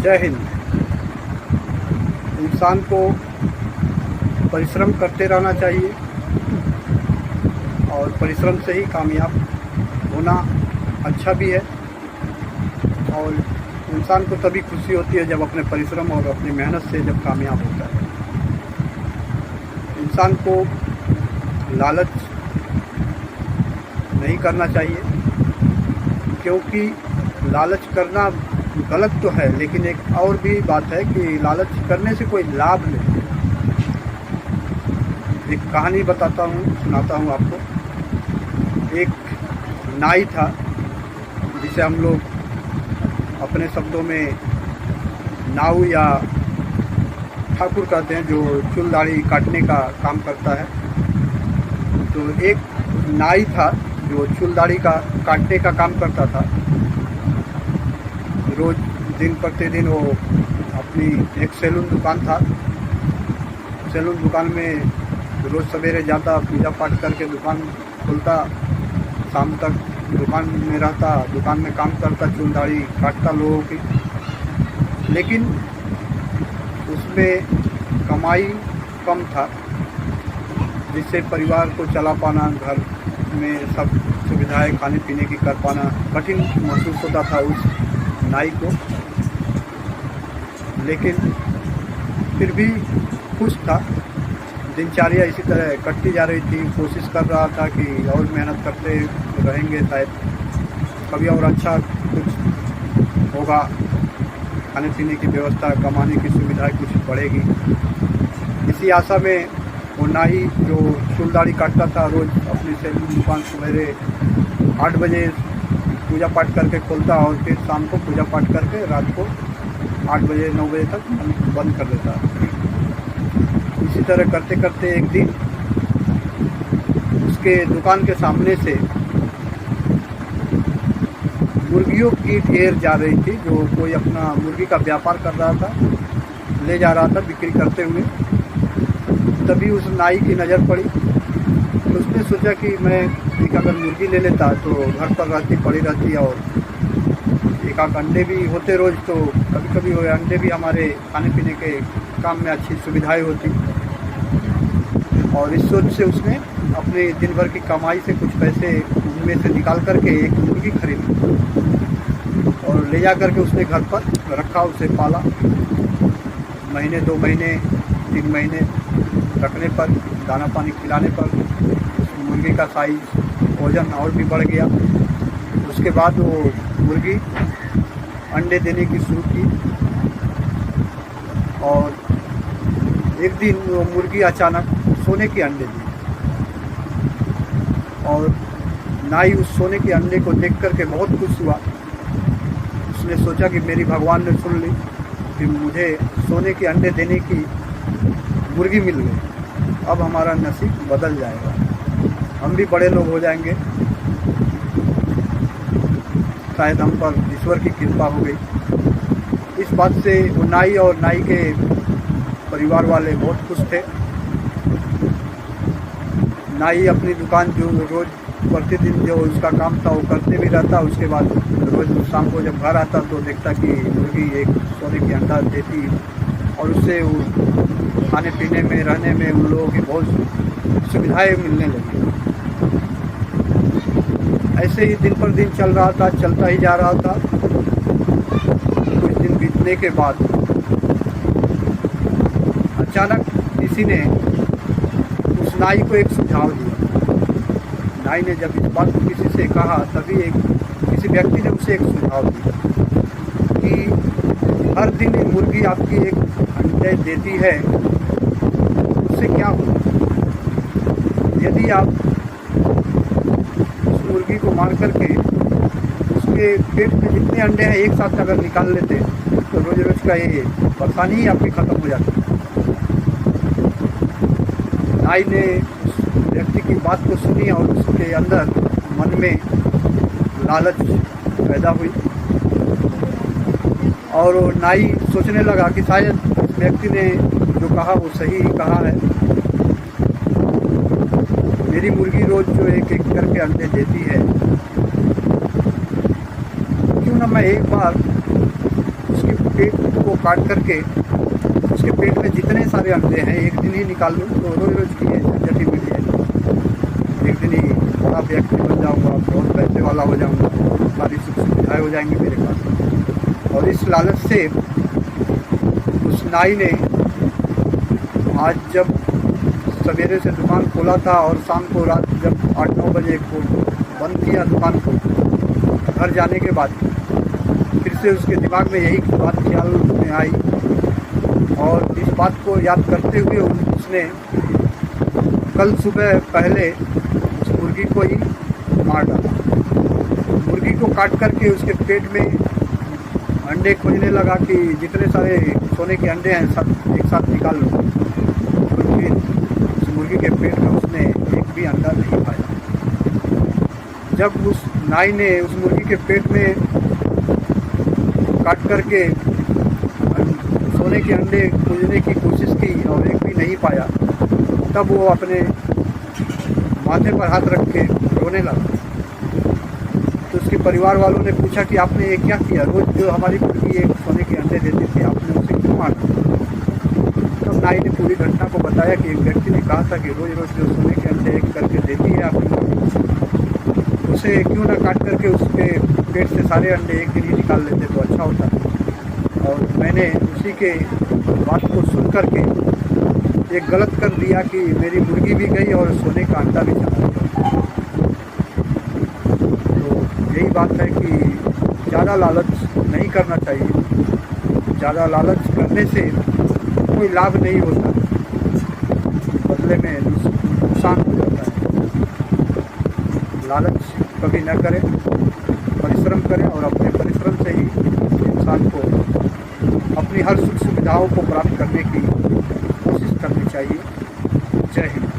जय हिंद। इंसान को परिश्रम करते रहना चाहिए और परिश्रम से ही कामयाब होना अच्छा भी है। और इंसान को तभी खुशी होती है जब अपने परिश्रम और अपनी मेहनत से जब कामयाब होता है। इंसान को लालच नहीं करना चाहिए, क्योंकि लालच करना गलत तो है, लेकिन एक और भी बात है कि लालच करने से कोई लाभ नहीं है। एक कहानी सुनाता हूँ आपको। एक नाई था, जिसे हम लोग अपने शब्दों में नाऊ या ठाकुर कहते हैं, जो चूल दाढ़ी काटने का काम करता है। तो एक नाई था जो चूल दाढ़ी का काटने का काम करता था। रोज़ दिन प्रतिदिन वो अपनी एक सैलून दुकान था, सैलून दुकान में रोज़ सवेरे जाता, पूजा पाठ करके दुकान खोलता, शाम तक दुकान में रहता, दुकान में काम करता, चूल दाढ़ी काटता लोगों की। लेकिन उसमें कमाई कम था, जिससे परिवार को चला पाना, घर में सब सुविधाएं खाने पीने की कर पाना कठिन महसूस होता था उस नाई को। लेकिन फिर भी खुश था। दिनचर्या इसी तरह कटती जा रही थी। कोशिश कर रहा था कि और मेहनत करते रहेंगे, शायद कभी और अच्छा कुछ होगा, खाने पीने की व्यवस्था, कमाने की सुविधाएं कुछ बढ़ेगी। इसी आशा में वो नाई जो चूल दाढ़ी काटता था, रोज़ अपनी सैलून दुकान सवेरे 8 बजे पूजा पाठ करके खोलता और फिर शाम को पूजा पाठ करके रात को 8 बजे 9 बजे तक बंद कर देता। इसी तरह करते करते एक दिन उसके दुकान के सामने से मुर्गियों की ढेर जा रही थी, जो कोई अपना मुर्गी का व्यापार कर रहा था, ले जा रहा था बिक्री करते हुए। तभी उस नाई की नज़र पड़ी, तो उसने सोचा कि मैं एक अगर मुर्गी ले लेता तो घर पर पड़ी रहती और एक आध अंडे भी होते रोज़, तो कभी कभी वो अंडे भी हमारे खाने पीने के काम में अच्छी सुविधाएं होती। और इस सोच से उसने अपने दिन भर की कमाई से कुछ पैसे उनमें से निकाल करके एक मुर्गी खरीदी और ले जा करके उसने घर पर रखा, उसे पाला। महीने 2 महीने 3 महीने रखने पर, दाना पानी खिलाने पर उस मुर्गी का साइज, वजन और भी बढ़ गया। उसके बाद वो मुर्गी अंडे देने की शुरू की और एक दिन वो मुर्गी अचानक सोने के अंडे दी और नाई उस सोने के अंडे को देख करके बहुत खुश हुआ। उसने सोचा कि मेरी भगवान ने सुन ली कि मुझे सोने के अंडे देने की मुर्गी मिल गई, अब हमारा नसीब बदल जाएगा, हम भी बड़े लोग हो जाएंगे, शायद हम पर ईश्वर की कृपा हो गई। इस बात से वो नाई और नाई के परिवार वाले बहुत खुश थे। नाई अपनी दुकान जो रोज़ प्रतिदिन जो उसका काम था वो करते भी रहता। उसके बाद रोज़ शाम को जब घर आता तो देखता कि मुर्गी एक सोने की अंडा देती और उससे वो खाने पीने में, रहने में उन लोगों की बहुत सुविधाएं मिलने लगी। ऐसे ही दिन पर दिन चल रहा था, चलता ही जा रहा था। कुछ दिन बीतने के बाद अचानक किसी ने उस नाई को एक सुझाव दिया। नाई ने जब इस बात को किसी से कहा, तभी किसी व्यक्ति ने उसे एक सुझाव दिया कि हर दिन एक मुर्गी आपकी एक अंडे देती है, उससे क्या होगा यदि आप उस मुर्गी को मार करके उसके पेट में जितने अंडे हैं एक साथ अगर निकाल लेते तो रोज रोज का ये परेशानी ही आपकी ख़त्म हो जाती। नाई ने उस व्यक्ति की बात को सुनी और उसके अंदर मन में लालच पैदा हुई और वो नाई सोचने लगा कि शायद व्यक्ति ने जो कहा वो सही कहा है। मेरी मुर्गी रोज़ जो एक एक करके अंडे देती है, क्यों ना मैं एक बार उसके पेट काट करके उसके पेट में जितने सारे अंडे हैं एक दिन ही निकाल लूँ तो रोज रोज की ये झंझट ही मिट जाएगी। एक दिन ही बड़ा व्यक्ति बन जाऊँगा, बहुत पैसे वाला हो जाऊँगा, सारी सुख सुविधाएँ हो जाएंगी मेरे पास। और इस लालच से उस नाई ने आज जब सवेरे से दुकान खोला था और शाम को रात जब 8-9 बजे को बंद किया दुकान को, घर जाने के बाद फिर से उसके दिमाग में यही बात ख्याल में आई और इस बात को याद करते हुए उसने कल सुबह पहले उस मुर्गी को ही मार डाला। मुर्गी को काट करके उसके पेट में अंडे खोजने लगा कि जितने सारे सोने के अंडे हैं सब एक साथ निकाल लूँ। फिर उस मुर्गी के पेट में उसने एक भी अंडा नहीं पाया। जब उस नाई ने उस मुर्गी के पेट में काट करके सोने के अंडे खोजने की कोशिश की और एक भी नहीं पाया, तब वो अपने माथे पर हाथ रख के रोने लगा। तो उसके परिवार वालों ने पूछा कि आपने ये क्या किया? रोज जो हमारी मुर्गी एक सोने के अंडे देती थी, आपने उसे क्यों मारा? तब नाई ने पूरी घटना को बताया कि एक व्यक्ति ने कहा था कि रोज रोज जो सोने के अंडे एक करके देती है आपकी मुर्गी, उसे क्यों ना काट करके उसके पेट से सारे अंडे एक दिन ही निकाल लेते तो अच्छा होता। और मैंने उसी के बात को सुन करके एक गलत कर दिया कि मेरी मुर्गी भी गई और सोने का अंडा भी चला गया। तो यही बात है कि ज़्यादा लालच नहीं करना चाहिए। ज़्यादा लालच करने से कोई लाभ नहीं होता, बदले में नुकसान हो जाता है। लालच कभी न करें, परिश्रम करें और अपने परिश्रम से ही इंसान को अपनी हर सुख सुविधाओं को प्राप्त करने की कोशिश करनी चाहिए। जय हिंद।